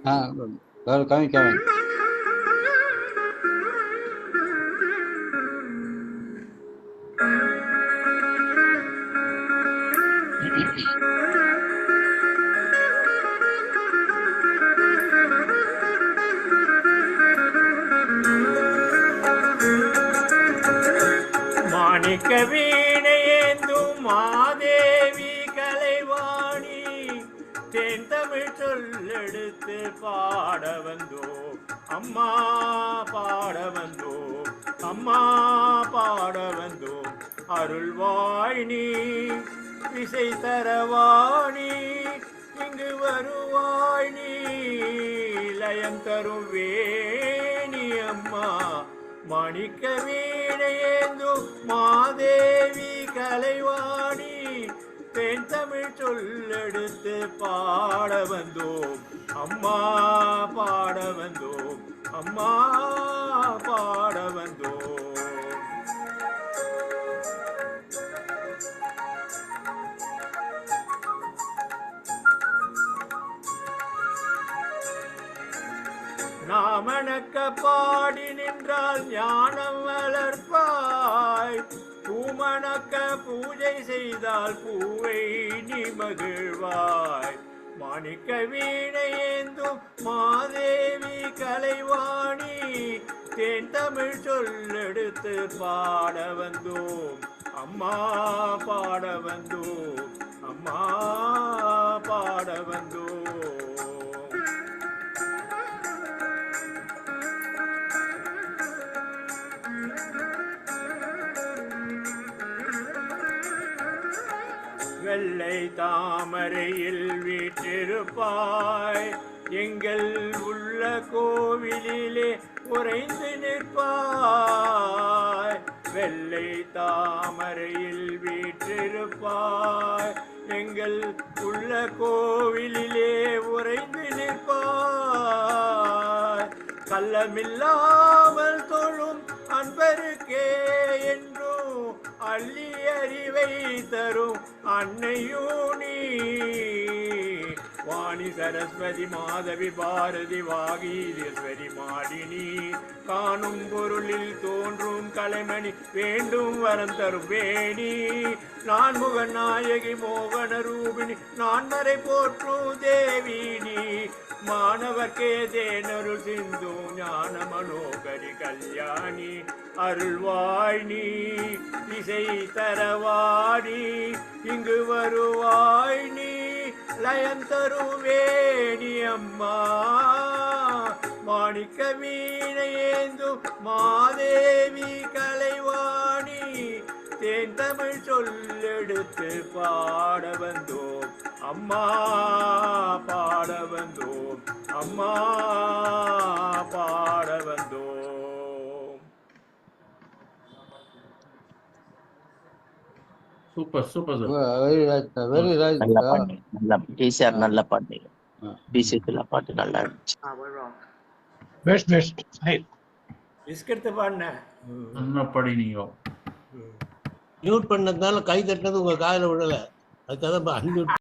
coming. மாணிக்க வீணையேந்தும் மாதேவி கலைவாணி தேன் தமிழ் சொல்லெடுத்து பாட வந்தோம் அம்மா, பாட வந்தோம் அம்மா, பாட வந்தோம். அருள்வாய் நீ விசை தரவாணி, இங்கு வருவாய் நீ லயம் தரும் வேணி அம்மா. மாணிக்க வீணையேந்தும் மாதேவி கலைவாணி தென் தமிழ் சொல்லெடுத்து பாட வந்தோம் அம்மா, பாட வந்தோம் அம்மா, பாட வந்தோம். நாமணக்க பாடி நின்றால் ஞானம் வளர்ப்பாய், பூமணக்க பூஜை செய்தால் பூவை நீ மகிழ்வாய். மாணிக்க வீணையேந்தும் மாதேவி கலைவாணி தேன் தமிழ் சொல்லெடுத்து பாட வந்தோம் அம்மா, பாட வந்தோம் அம்மா, பாட வந்தோம். வெள்ளை தாமரையில் வீற்றிருப்பாய், எங்கள் உள்ள கோவிலிலே உறைந்து நிற்பாய். வெள்ளை தாமரையில் வீற்றிருப்பாய், எங்கள் உள்ள கோவிலிலே உறைந்து நிற்பாய். கள்ளமில்லாமல் தொழும் அன்பருக்கே என்றும் அள்ளி அறிவை தரும் அன்னையூனி. வாணி சரஸ்வதி மாதவி பாரதி வாகீஸ்வரி மாடினி, காணும் பொருளில் தோன்றும் கலைமணி வேண்டும் வரம் தரும் வேணி. நான்முக நாயகி மோகன ரூபிணி நான்மறை போற்றும் தேவினி. மாணவர்க்கே தேனருள் சிந்து ஞான மனோகரி கல்யாணி. அருள்வாய் நீ இசை தரவாடி, இங்கு வருவாய் நீ லயம் தருவேணி அம்மா. மாணிக்க வீணையேந்தும் மாதேவி கலைவாணி தேன் தமிழ் சொல்லெடுத்து பாட வந்தோம் அம்மா, பாட வந்தோம் அம்மா, பாட வந்தோம். Super super very right. நல்ல பாட்டு. பிசில பாட்டு நல்லா இருந்துச்சு. Best best. பிஸ்கட் பாடின என்ன படினீங்க? மியூட் பண்ணதுனால கை தட்டினது உங்க காதுல விடல, அதுக்காக அன்மியூட்